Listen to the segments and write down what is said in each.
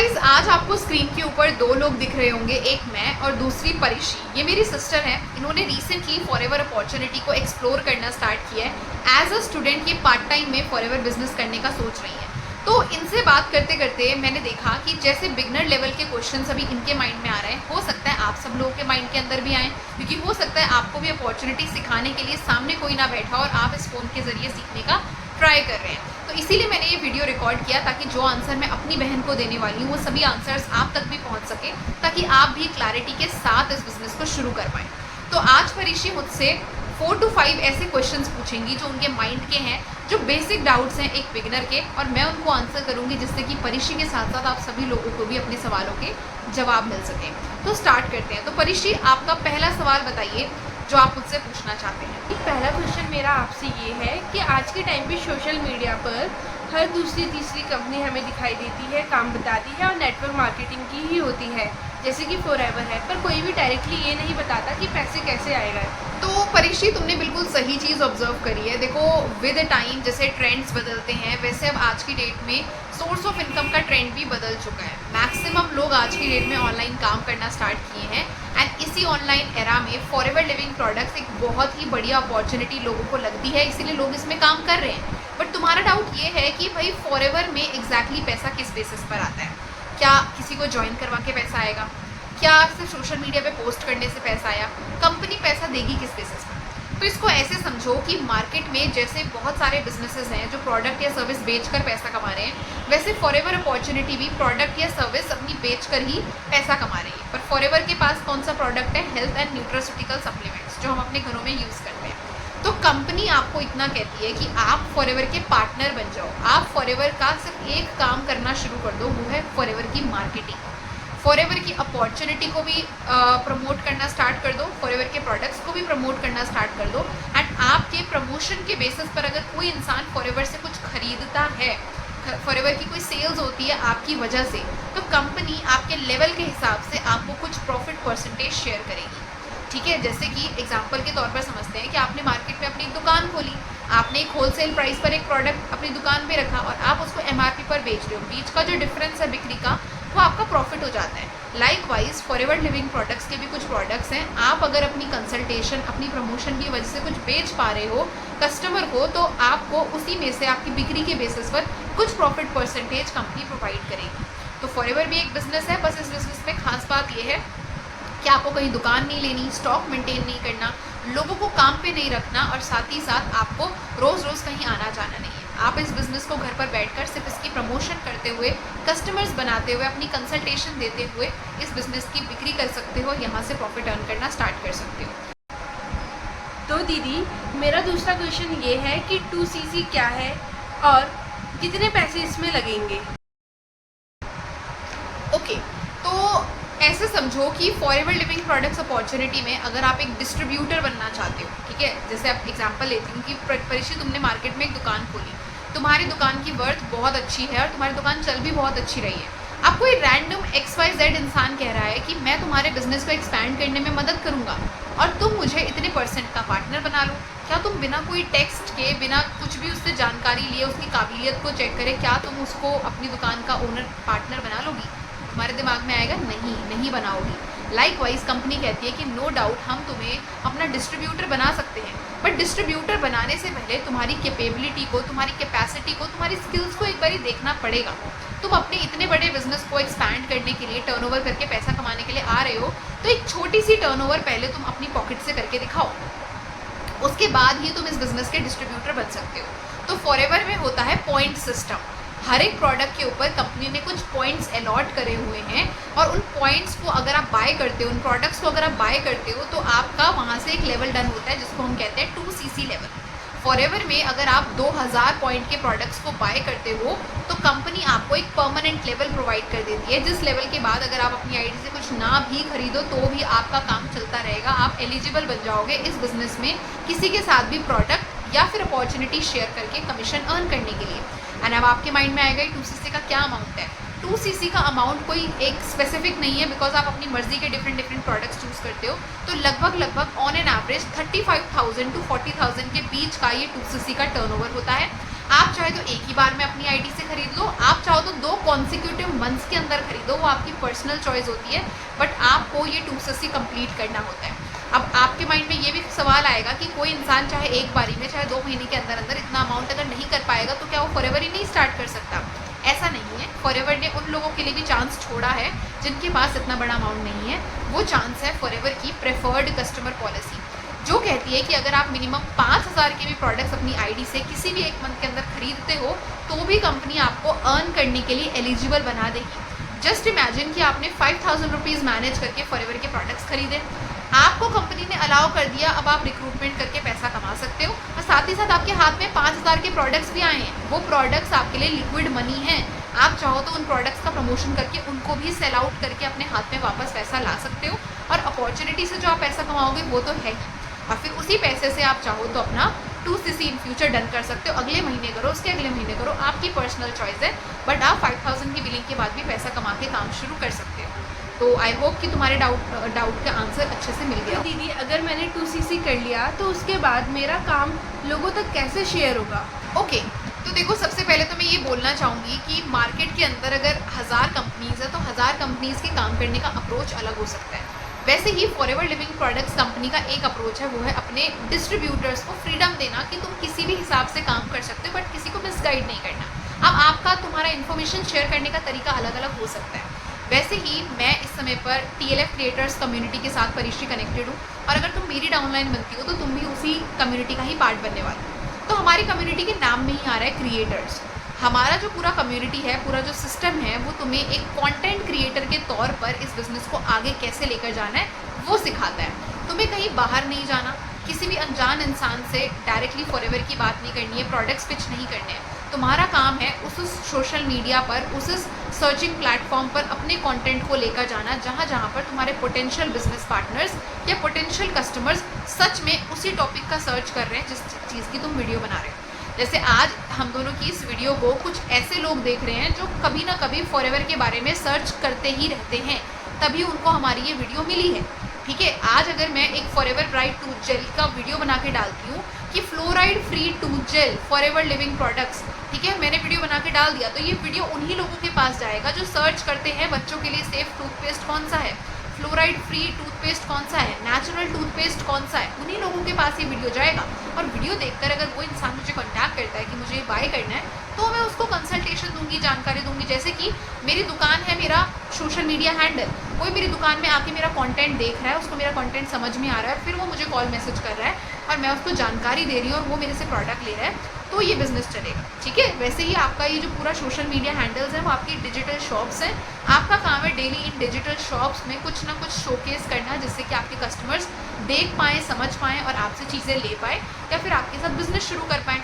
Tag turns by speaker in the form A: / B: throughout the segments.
A: Guys आज आपको screen के ऊपर दो लोग दिख रहे होंगे, एक मैं और दूसरी परिशी। ये मेरी सिस्टर है। इन्होंने रिसेंटली फॉरएवर अपॉर्चुनिटी को एक्सप्लोर करना स्टार्ट किया है। एज अ स्टूडेंट ये पार्ट टाइम में फॉरएवर बिजनेस करने का सोच रही है। तो इनसे बात करते करते मैंने देखा कि जैसे बिगनर लेवल के क्वेश्चंस अभी इनके माइंड में आ रहे हैं, हो सकता है आप सब लोगों के माइंड के अंदर भी आए, क्योंकि हो सकता है आपको भी अपॉर्चुनिटी सिखाने के लिए सामने कोई ना बैठा और आप इस फ़ोन के ज़रिए सीखने का ट्राई कर रहे हैं। तो इसीलिए मैंने ये वीडियो रिकॉर्ड किया ताकि जो आंसर मैं अपनी बहन को देने वाली हूँ वो सभी आंसर्स आप तक भी पहुँच सके, ताकि आप भी क्लैरिटी के साथ इस बिज़नेस को शुरू कर पाएँ। तो आज परिशी मुझसे 4 to 5 ऐसे क्वेश्चंस पूछेंगी जो उनके माइंड के हैं, जो बेसिक डाउट्स हैं एक बिगिनर के, और मैं उनको आंसर करूंगी जिससे कि परिशी के साथ साथ आप सभी लोगों को भी अपने सवालों के जवाब मिल सकें। तो स्टार्ट करते हैं। तो परिशी, आपका पहला सवाल बताइए जो आप मुझसे पूछना चाहते हैं।
B: पहला क्वेश्चन मेरा आपसे ये है कि आज के टाइम पे सोशल मीडिया पर हर दूसरी तीसरी कंपनी हमें दिखाई देती है, काम बताती है और नेटवर्क मार्केटिंग की ही होती है, जैसे कि फॉरएवर है, पर कोई भी डायरेक्टली ये नहीं बताता कि पैसे कैसे आएगा।
A: तो परिशी, तुमने बिल्कुल सही चीज़ ऑब्जर्व करी है। देखो, विद टाइम जैसे ट्रेंड्स बदलते हैं, वैसे अब आज की डेट में सोर्स ऑफ इनकम का ट्रेंड भी बदल चुका है। मैक्सिमम लोग आज की डेट में ऑनलाइन काम करना स्टार्ट किए हैं, एंड इसी ऑनलाइन एरा में फॉरएवर लिविंग प्रोडक्ट्स एक बहुत ही बढ़िया अपॉर्चुनिटी लोगों को लगती है, इसीलिए लोग इसमें काम कर रहे हैं। बट तुम्हारा डाउट ये है कि भाई फॉरएवर में एग्जैक्टली पैसा किस बेसिस पर आता है? क्या किसी को ज्वाइन करवा के पैसा आएगा? क्या सिर्फ सोशल मीडिया पे पोस्ट करने से पैसा आया? कंपनी पैसा देगी किस बेसिस पर? तो इसको ऐसे समझो कि मार्केट में जैसे बहुत सारे बिजनेसेस हैं जो प्रोडक्ट या सर्विस बेचकर पैसा कमा रहे हैं, वैसे फॉरएवर अपॉर्चुनिटी भी प्रोडक्ट या सर्विस अपनी बेचकर ही पैसा कमा रही है। पर फॉरएवर के पास कौन सा प्रोडक्ट है? हेल्थ एंड न्यूट्रास्यूटिकल सप्लीमेंट्स, जो हम अपने घरों में यूज़ करते हैं। तो कंपनी आपको इतना कहती है कि आप फॉरएवर के पार्टनर बन जाओ, आप फॉरएवर का सिर्फ एक काम करना शुरू कर दो, वो है फॉरएवर की मार्केटिंग। फॉरएवर की अपॉर्चुनिटी को भी प्रमोट करना स्टार्ट कर दो, फॉरएवर के प्रोडक्ट्स को भी प्रमोट करना स्टार्ट कर दो, एंड आपके प्रमोशन के बेसिस पर अगर कोई इंसान फॉरएवर से कुछ खरीदता है, फॉरएवर की कोई सेल्स होती है आपकी वजह से, तो कंपनी आपके लेवल के हिसाब से आपको कुछ प्रॉफिट परसेंटेज शेयर करेगी। ठीक है, जैसे कि एग्जांपल के तौर पर समझते हैं कि आपने मार्केट में अपनी एक दुकान खोली, आपने एक होलसेल प्राइस पर एक प्रोडक्ट अपनी दुकान पे रखा और आप उसको एमआरपी पर बेच रहे हो, बीच का जो डिफरेंस है बिक्री का, वो आपका प्रॉफिट हो जाता है। लाइकवाइज फॉरएवर लिविंग प्रोडक्ट्स के भी कुछ प्रोडक्ट्स हैं, आप अगर अपनी कंसल्टेशन, अपनी प्रमोशन की वजह से कुछ बेच पा रहे हो कस्टमर को, तो आपको उसी में से आपकी बिक्री के बेसिस पर कुछ प्रॉफिट परसेंटेज कंपनी प्रोवाइड करेगी। तो फॉरएवर भी एक बिजनेस है, बस इस बिजनेस में खास बात यह है कि आपको कहीं दुकान नहीं लेनी, स्टॉक मेंटेन नहीं करना, लोगों को काम पे नहीं रखना, और साथ ही साथ आपको रोज़ रोज़ कहीं आना जाना नहीं है। आप इस बिज़नेस को घर पर बैठकर सिर्फ इसकी प्रमोशन करते हुए, कस्टमर्स बनाते हुए, अपनी कंसल्टेशन देते हुए इस बिज़नेस की बिक्री कर सकते हो, यहाँ से प्रॉफिट अर्न करना स्टार्ट कर सकते हो।
B: तो दीदी, मेरा दूसरा क्वेश्चन ये है कि 2CC क्या है और कितने पैसे इसमें लगेंगे?
A: ओके, तो ऐसे समझो कि फॉरएवर लिविंग प्रोडक्ट्स अपॉर्चुनिटी में अगर आप एक डिस्ट्रीब्यूटर बनना चाहते हो, ठीक है, जैसे आप एग्जांपल लेती हूँ कि परिशी, तुमने मार्केट में एक दुकान खोली, तुम्हारी दुकान की वर्थ बहुत अच्छी है और तुम्हारी दुकान चल भी बहुत अच्छी रही है। अब कोई रैंडम XYZ इंसान कह रहा है कि मैं तुम्हारे बिजनेस को एक्सपैंड करने में मदद करूंगा और तुम मुझे इतने % का पार्टनर बना लो। क्या तुम बिना कोई टेक्स्ट के, बिना कुछ भी उससे जानकारी लिए, उसकी काबिलियत को चेक करे, क्या तुम उसको अपनी दुकान का ओनर पार्टनर बना लोगी? तुम्हारे दिमाग में आएगा नहीं बनाओगी। लाइकवाइज कंपनी कहती है कि नो डाउट हम तुम्हें अपना डिस्ट्रीब्यूटर बना सकते हैं, बट डिस्ट्रीब्यूटर बनाने से पहले तुम्हारी कैपेबिलिटी को, तुम्हारी कैपेसिटी को, तुम्हारी स्किल्स को एक बार देखना पड़ेगा। तुम अपने इतने बड़े बिजनेस को एक्सपैंड करने के लिए, टर्नओवर करके पैसा कमाने के लिए आ रहे हो, तो एक छोटी सी टर्नओवर पहले तुम अपनी पॉकेट से करके दिखाओ, उसके बाद ही तुम इस बिजनेस के डिस्ट्रीब्यूटर बन सकते हो। तो फॉरएवर में होता है पॉइंट सिस्टम। हर एक प्रोडक्ट के ऊपर कंपनी ने कुछ पॉइंट्स अलॉट करे हुए हैं, और उन पॉइंट्स को अगर आप बाय करते हो, उन प्रोडक्ट्स को अगर आप बाय करते हो, तो आपका वहाँ से एक लेवल डन होता है जिसको हम कहते हैं 2CC लेवल। फॉरएवर में अगर आप 2000 पॉइंट के प्रोडक्ट्स को बाय करते हो, तो कंपनी आपको एक परमानेंट लेवल प्रोवाइड कर देती है, जिस लेवल के बाद अगर आप अपनी आईडी से कुछ ना भी खरीदो तो भी आपका काम चलता रहेगा, आप एलिजिबल बन जाओगे इस बिजनेस में किसी के साथ भी प्रोडक्ट या फिर अपॉर्चुनिटी शेयर करके कमीशन अर्न करने के लिए। एंड अब आपके माइंड में आएगा 2CC का क्या अमाउंट है? 2CC का अमाउंट कोई एक स्पेसिफिक नहीं है, बिकॉज आप अपनी मर्जी के डिफरेंट प्रोडक्ट्स चूज़ करते हो। तो लगभग ऑन एन एवरेज 35,000 to 40,000 के बीच का ये 2CC का टर्नओवर होता है। आप चाहे तो एक ही बार में अपनी आईडी से खरीद लो, आप चाहो तो 2 कॉन्सिक्यूटिव मंथ्स के अंदर खरीदो, वो आपकी पर्सनल चॉइस होती है, बट आपको ये 260 कंप्लीट करना होता है। अब आपके माइंड में ये भी सवाल आएगा कि कोई इंसान चाहे एक बारी में, चाहे 2 महीने के अंदर अंदर इतना अमाउंट अगर नहीं कर पाएगा तो क्या वो फॉरएवर ही नहीं स्टार्ट कर सकता? ऐसा नहीं है। फॉरएवर ने उन लोगों के लिए भी चांस छोड़ा है जिनके पास इतना बड़ा अमाउंट नहीं है। वो चांस है फॉरएवर की प्रेफर्ड कस्टमर पॉलिसी, जो कहती है कि अगर आप मिनिमम 5000 के भी प्रोडक्ट्स अपनी आईडी से किसी भी एक मंथ के अंदर खरीदते हो तो भी कंपनी आपको अर्न करने के लिए एलिजिबल बना देगी। जस्ट इमेजिन कि आपने 5000 रुपीज़ मैनेज करके फॉरएवर के प्रोडक्ट्स खरीदे, आपको कंपनी ने अलाउ कर दिया, अब आप रिक्रूटमेंट करके पैसा कमा सकते हो, और साथ ही साथ आपके हाथ में 5000 के प्रोडक्ट्स भी आए हैं। वो प्रोडक्ट्स आपके लिए लिक्विड मनी हैं। आप चाहो तो उन प्रोडक्ट्स का प्रमोशन करके उनको भी सेल आउट करके अपने हाथ में वापस पैसा ला सकते हो, और अपॉर्चुनिटी से जो आप पैसा कमाओगे वो तो है ही, और फिर उसी पैसे से आप चाहो तो अपना 2CC इन फ्यूचर डन कर सकते हो। अगले महीने करो, उसके अगले महीने करो, आपकी पर्सनल चॉइस है, बट आप 5000 की बिलिंग के बाद भी पैसा कमा के काम शुरू कर सकते हो। तो आई होप कि तुम्हारे डाउट का आंसर अच्छे से मिल गया।
B: तो दीदी अगर मैंने 2CC कर लिया तो उसके बाद मेरा काम लोगों तक कैसे शेयर होगा?
A: ओके, तो देखो सबसे पहले तो मैं ये बोलना चाहूँगी कि मार्केट के अंदर अगर 1000 कंपनीज़ है तो 1000 कंपनीज़ के काम करने का अप्रोच अलग हो सकता है। वैसे ही फॉरएवर लिविंग प्रोडक्ट्स कंपनी का एक अप्रोच है, वो है अपने डिस्ट्रीब्यूटर्स को फ्रीडम देना कि तुम किसी भी हिसाब से काम कर सकते हो, बट किसी को मिसगाइड नहीं करना। अब आपका तुम्हारा इन्फॉर्मेशन शेयर करने का तरीका अलग अलग हो सकता है। वैसे ही मैं इस समय पर TLF क्रिएटर्स कम्युनिटी के साथ परिश्री कनेक्टेड हूँ, और अगर तुम मेरी डाउनलाइन बनती हो तो तुम भी उसी कम्युनिटी का ही पार्ट बनने वाले हो। तो हमारी कम्युनिटी के नाम में ही आ रहा है क्रिएटर्स। हमारा जो पूरा कम्युनिटी है, पूरा जो सिस्टम है, वो तुम्हें एक कंटेंट क्रिएटर के तौर पर इस बिज़नेस को आगे कैसे लेकर जाना है वो सिखाता है। तुम्हें कहीं बाहर नहीं जाना, किसी भी अनजान इंसान से डायरेक्टली फॉरएवर की बात नहीं करनी है, प्रोडक्ट्स पिच नहीं करने हैं। तुम्हारा काम है उस सोशल मीडिया पर, उस सर्चिंग प्लेटफॉर्म पर अपने कंटेंट को लेकर जाना जहाँ जहाँ पर तुम्हारे पोटेंशियल बिजनेस पार्टनर्स या पोटेंशियल कस्टमर्स सच में उसी टॉपिक का सर्च कर रहे हैं जिस चीज़ की तुम वीडियो बना रहे हो। जैसे आज हम दोनों की इस वीडियो को कुछ ऐसे लोग देख रहे हैं जो कभी ना कभी फॉरएवर के बारे में सर्च करते ही रहते हैं, तभी उनको हमारी ये वीडियो मिली है। ठीक है, आज अगर मैं एक फॉरएवर ब्राइट टूथ जेल का वीडियो बना के डालती हूँ कि fluoride free tooth gel forever living products, ठीक है, मैंने वीडियो बना के डाल दिया, तो ये वीडियो उन्हीं लोगों के पास जाएगा जो सर्च करते हैं बच्चों के लिए सेफ टूथपेस्ट कौन सा है, फ्लोराइड फ्री टूथपेस्ट कौन सा है, नेचुरल टूथपेस्ट कौन सा है, उन्हीं लोगों के पास ये वीडियो जाएगा। और वीडियो देखकर अगर वो इंसान मुझे कॉन्टैक्ट करता है कि मुझे ये बाय करना है, तो मैं उसको कंसल्टेशन दूंगी, जानकारी दूंगी। जैसे कि मेरी दुकान है, मेरा सोशल मीडिया हैंडल, कोई मेरी दुकान में आके मेरा कंटेंट देख रहा है, उसको मेरा कंटेंट समझ में आ रहा है, फिर वो मुझे कॉल मैसेज कर रहा है और मैं उसको जानकारी दे रही हूँ और वो मेरे से प्रोडक्ट ले रहा है, तो ये बिज़नेस चलेगा। ठीक है, वैसे ही आपका ये जो पूरा सोशल मीडिया हैंडल्स हैं वो आपकी डिजिटल शॉप्स हैं। आपका काम है डेली इन डिजिटल शॉप्स में कुछ ना कुछ शोकेस करना, जिससे कि आपके कस्टमर्स देख पाएँ, समझ पाएँ और आपसे चीज़ें ले पाएँ या फिर आपके साथ बिजनेस शुरू कर पाएँ।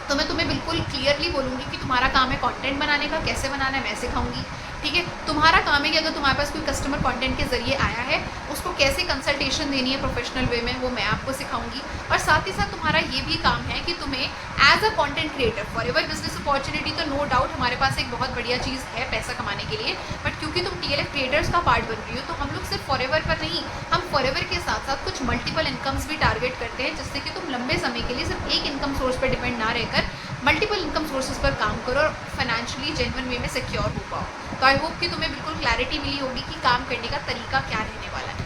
A: तो मैं तुम्हें बिल्कुल क्लियरली बोलूँगी कि तुम्हारा काम है कंटेंट बनाने का, कैसे बनाना है मैं सिखाऊंगी। ठीक है, तुम्हारा काम है कि अगर तुम्हारे पास कोई कस्टमर कंटेंट के जरिए आया है, उसको कैसे कंसल्टेशन देनी है प्रोफेशनल वे में, वो मैं आपको सिखाऊंगी। और साथ ही साथ तुम्हारा ये भी काम है कि तुम्हें as a content creator forever business opportunity, तो नो डाउट हमारे पास एक बहुत बढ़िया चीज़ है पैसा कमाने के लिए, बट क्योंकि तुम TLF क्रिएटर्स का पार्ट बन रही हो, तो हम लोग सिर्फ फॉरएवर पर नहीं, हम फॉरएवर के साथ साथ कुछ मल्टीपल इनकम्स भी टारगेट करते हैं, जिससे कि तुम लंबे समय के लिए सिर्फ एक इनकम सोर्स पर डिपेंड ना रहकर मल्टीपल इनकम सोर्सेज पर काम करो और फाइनेंशियली जेन्युइन वे में सिक्योर हो पाओ। तो आई होप कि तुम्हें बिल्कुल क्लैरिटी मिली होगी कि काम करने का तरीका क्या रहने वाला है।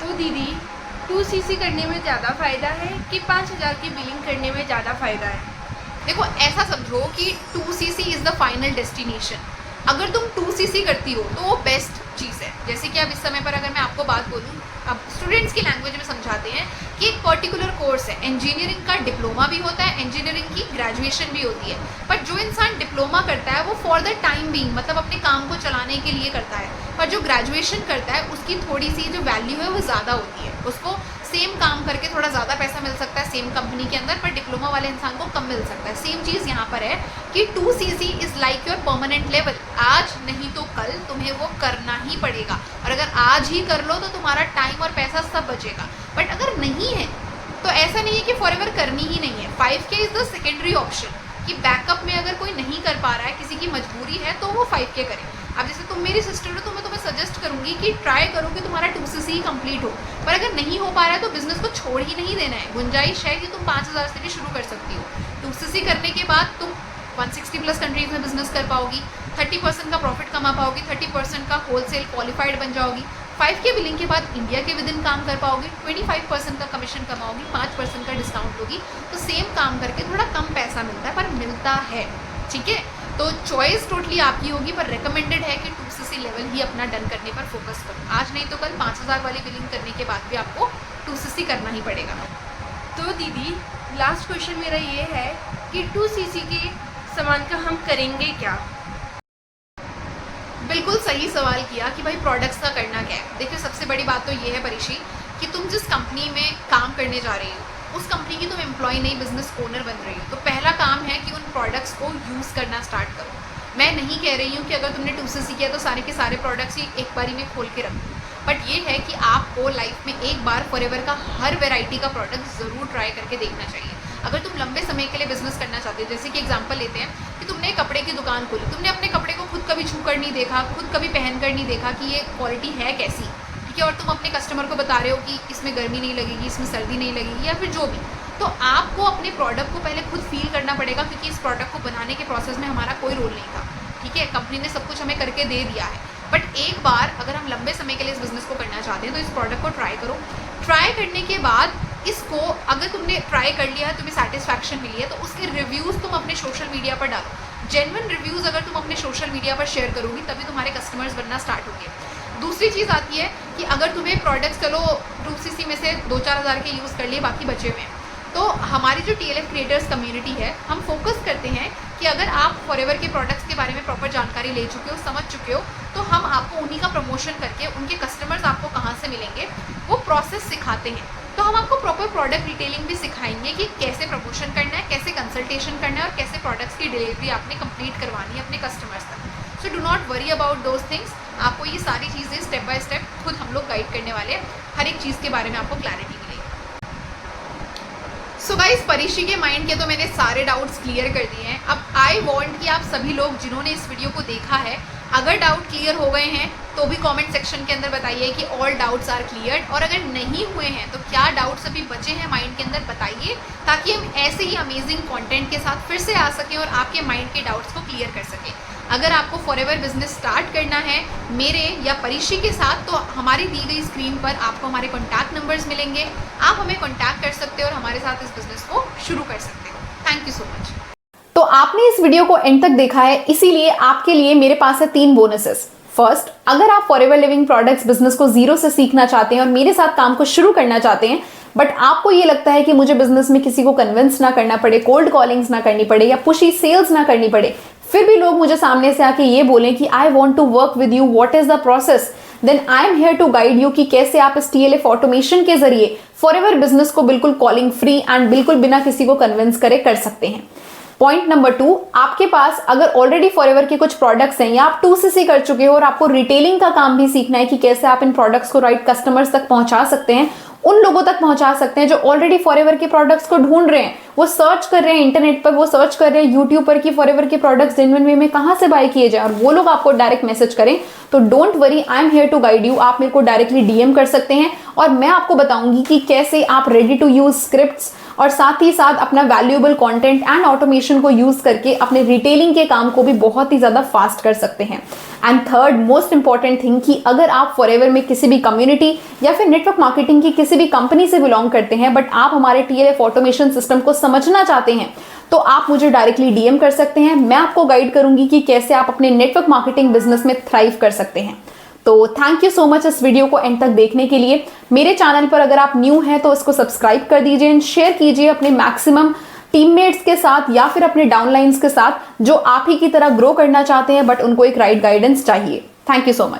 B: तो दीदी 2CC करने में ज़्यादा फ़ायदा है कि 5000 की बिलिंग करने में ज़्यादा फ़ायदा है?
A: देखो ऐसा समझो कि 2CC is the final destination. अगर तुम 2CC करती हो तो वो बेस्ट चीज़ है। जैसे कि अब इस समय पर अगर मैं आपको बात बोलूँ, अब स्टूडेंट्स की लैंग्वेज में समझाते हैं कि एक पर्टिकुलर कोर्स है, इंजीनियरिंग का डिप्लोमा भी होता है, इंजीनियरिंग की ग्रेजुएशन भी होती है, पर जो इंसान डिप्लोमा करता है वो फॉर द टाइम बीइंग, मतलब अपने काम को चलाने के लिए करता है, पर जो ग्रेजुएशन करता है उसकी थोड़ी सी जो वैल्यू है वो ज़्यादा होती है, उसको सेम काम करके थोड़ा ज़्यादा पैसा मिल सकता है सेम कंपनी के अंदर, पर डिप्लोमा वाले इंसान को कम मिल सकता है। सेम चीज़ यहाँ पर है कि 2CC is like your permanent level. आज नहीं तो कल तुम्हें वो करना ही पड़ेगा, और अगर आज ही कर लो तो तुम्हारा टाइम और पैसा सब बचेगा। बट अगर नहीं है तो ऐसा नहीं है कि फॉरएवर करनी ही नहीं है। 5K is the secondary option, कि बैकअप में अगर कोई नहीं कर पा रहा है, किसी की मजबूरी है, तो वो 5K करे। अब जैसे तुम मेरी सिस्टर हो तो मैं तुम्हें सजेस्ट करूंगी कि ट्राई करो कि तुम्हारा 2CC ही कंप्लीट हो, पर अगर नहीं हो पा रहा है तो बिजनेस को छोड़ ही नहीं देना है। गुंजाइश है कि तुम 5000 से भी शुरू कर सकती हो। 2CC करने के बाद तुम 160 प्लस कंट्रीज में बिजनेस कर पाओगी, 30% का प्रॉफिट कमा पाओगी, 30% का होलसेल क्वालिफाइड बन जाओगी, 5K बिलिंग के बाद इंडिया के विद इन काम कर पाओगी, 25% का कमीशन कमाओगी, 5% का डिस्काउंट होगी। तो सेम काम करके थोड़ा कम पैसा मिलता है, पर मिलता है, ठीक है। तो चॉइस टोटली आपकी होगी, पर रिकमेंडेड है कि 2cc लेवल ही अपना डन करने पर फोकस करो। आज नहीं तो कल 5000 वाली बिलिंग करने के बाद भी आपको 2cc करना ही पड़ेगा।
B: तो दीदी लास्ट क्वेश्चन मेरा ये है कि 2cc के सामान का हम करेंगे क्या?
A: बिल्कुल सही सवाल किया कि भाई प्रोडक्ट्स का करना क्या है। देखिए सबसे बड़ी बात तो ये है परीक्षी कि तुम जिस कंपनी में काम करने जा रही हो उस कंपनी की तुम एम्प्लॉय नहीं, बिजनेस ओनर बन रही हो। तो पहला काम है कि उन प्रोडक्ट्स को यूज़ करना स्टार्ट करो। मैं नहीं कह रही हूँ कि अगर तुमने 2cc किया तो सारे के सारे प्रोडक्ट्स ही एक बारी में खोल के रखो, बट ये है कि आपको लाइफ में एक बार फॉरएवर का हर वेराइटी का प्रोडक्ट ज़रूर ट्राई करके देखना चाहिए। अगर तुम लंबे समय के लिए बिजनेस करना चाहते हो, जैसे कि एग्जांपल लेते हैं कि तुमने कपड़े की दुकान खोली, तुमने अपने कपड़े को खुद कभी छू कर नहीं देखा, खुद कभी पहन कर नहीं देखा कि ये क्वालिटी है कैसी, ठीक है, और तुम अपने कस्टमर को बता रहे हो कि इसमें गर्मी नहीं लगेगी, इसमें सर्दी नहीं लगेगी, या फिर जो भी, तो आपको अपने प्रोडक्ट को पहले खुद फील करना पड़ेगा, क्योंकि इस प्रोडक्ट को बनाने के प्रोसेस में हमारा कोई रोल नहीं था, ठीक है, कंपनी ने सब कुछ हमें करके दे दिया है। बट एक बार अगर हम लंबे समय के लिए इस बिज़नेस को करना चाहते हैं तो इस प्रोडक्ट को ट्राई करो। ट्राई करने के बाद इसको अगर तुमने ट्राई कर लिया है, तुम्हें सेटिस्फैक्शन मिली है, तो उसके रिव्यूज़ तुम अपने सोशल मीडिया पर डालो। जेन्युइन रिव्यूज़ अगर तुम अपने सोशल मीडिया पर शेयर करोगी तभी तुम्हारे कस्टमर्स बनना स्टार्ट होंगे। दूसरी चीज़ आती है कि अगर तुम्हें प्रोडक्ट्स चलो 2cc में से 2-4 हज़ार के यूज़ कर लिए, बाकी बचे हुए हैं, तो हमारी जो TLF क्रिएटर्स कम्युनिटी है, हम फोकस करते हैं कि अगर आप फॉरएवर के प्रोडक्ट्स के बारे में प्रॉपर जानकारी ले चुके हो, समझ चुके हो, तो हम आपको उन्हीं का प्रमोशन करके उनके कस्टमर्स आपको कहाँ से मिलेंगे वो प्रोसेस सिखाते हैं। तो हम आपको प्रॉपर प्रोडक्ट डिटेलिंग भी सिखाएंगे कि कैसे प्रमोशन करना है, कैसे कंसल्टेशन करना है और कैसे प्रोडक्ट्स की डिलीवरी आपने कंप्लीट करवानी है अपने कस्टमर्स तक। So do not worry about those things. आपको ये सारी चीज़ें स्टेप बाय स्टेप खुद हम लोग गाइड करने वाले हैं, हर एक चीज़ के बारे में आपको क्लैरिटी मिलेगी। सो गाइस, परीक्षी के माइंड के तो मैंने सारे डाउट्स क्लियर कर दिए हैं। अब आई वांट कि आप सभी लोग जिन्होंने इस वीडियो को देखा है, अगर डाउट क्लियर हो गए हैं तो भी कमेंट सेक्शन के अंदर बताइए कि ऑल डाउट्स आर क्लियर, और अगर नहीं हुए हैं तो क्या डाउट्स अभी बचे हैं माइंड के अंदर बताइए, ताकि हम ऐसे ही अमेजिंग कंटेंट के साथ फिर से आ सकें और आपके माइंड के डाउट्स को क्लियर कर सकें। अगर आपको फॉरएवर बिजनेस स्टार्ट करना है मेरे या परीक्षी के साथ, तो हमारी दी गई स्क्रीन पर आपको हमारे कॉन्टैक्ट नंबर्स मिलेंगे, आप हमें कॉन्टैक्ट कर सकते हो और हमारे साथ इस बिजनेस को शुरू कर सकते हो। Thank you so much.
C: तो आपने इस वीडियो को एंड तक देखा है, इसीलिए आपके लिए मेरे पास है 3 बोनसेस। फर्स्ट, अगर आप फॉरएवर लिविंग प्रोडक्ट्स बिजनेस को जीरो से सीखना चाहते हैं और मेरे साथ काम को शुरू करना चाहते हैं, बट आपको ये लगता है कि मुझे बिजनेस में किसी को कन्विंस ना करना पड़े, कोल्ड कॉलिंग्स ना करनी पड़े या पुशी सेल्स ना करनी पड़े, फिर भी लोग मुझे सामने से आके ये बोलें कि I want to work with you, what is the process, then I am here to guide you कि कैसे आप इस TLF ऑटोमेशन के जरिए फॉरएवर बिजनेस को बिल्कुल कॉलिंग फ्री एंड बिल्कुल बिना किसी को कन्विंस करे कर सकते हैं। पॉइंट नंबर 2, आपके पास अगर ऑलरेडी फॉरएवर के कुछ प्रोडक्ट्स हैं या आप 2cc कर चुके हो और आपको रिटेलिंग का काम भी सीखना है कि कैसे आप इन प्रोडक्ट्स को राइट कस्टमर्स तक पहुंचा सकते हैं, उन लोगों तक पहुंचा सकते हैं जो ऑलरेडी फॉरएवर के प्रोडक्ट्स को ढूंढ रहे हैं, वो सर्च कर रहे हैं इंटरनेट पर, वो सर्च कर रहे हैं यूट्यूब पर कि फॉरएवर के प्रोडक्ट्स जेन्युइन वे में कहां से बाय किए जाए, और वो लोग आपको डायरेक्ट मैसेज करें, तो don't worry, I am here to guide you. आप मेरे को डायरेक्टली DM कर सकते हैं और मैं आपको बताऊंगी कि कैसे आप रेडी टू यूज स्क्रिप्ट्स और साथ ही साथ अपना वैल्यूएबल कंटेंट एंड ऑटोमेशन को यूज करके अपने रिटेलिंग के काम को भी बहुत ही ज्यादा फास्ट कर सकते हैं। And third most important thing कि अगर आप फॉरएवर में किसी भी कम्युनिटी या फिर नेटवर्क मार्केटिंग की किसी भी कंपनी से बिलोंग करते हैं, बट आप हमारे TLF ऑटोमेशन सिस्टम को समझना चाहते हैं, तो आप मुझे डायरेक्टली DM कर सकते हैं। मैं आपको गाइड करूंगी कि कैसे आप अपने नेटवर्क मार्केटिंग बिजनेस में थ्राइव कर सकते हैं। तो थैंक यू सो मच इस वीडियो को एंड तक देखने के लिए। मेरे चैनल पर अगर आप न्यू हैं तो इसको सब्सक्राइब कर दीजिए एंड शेयर कीजिए अपने मैक्सिमम टीममेट्स के साथ या फिर अपने डाउनलाइंस के साथ जो आप ही की तरह ग्रो करना चाहते हैं बट उनको एक राइट गाइडेंस चाहिए। Thank you so much.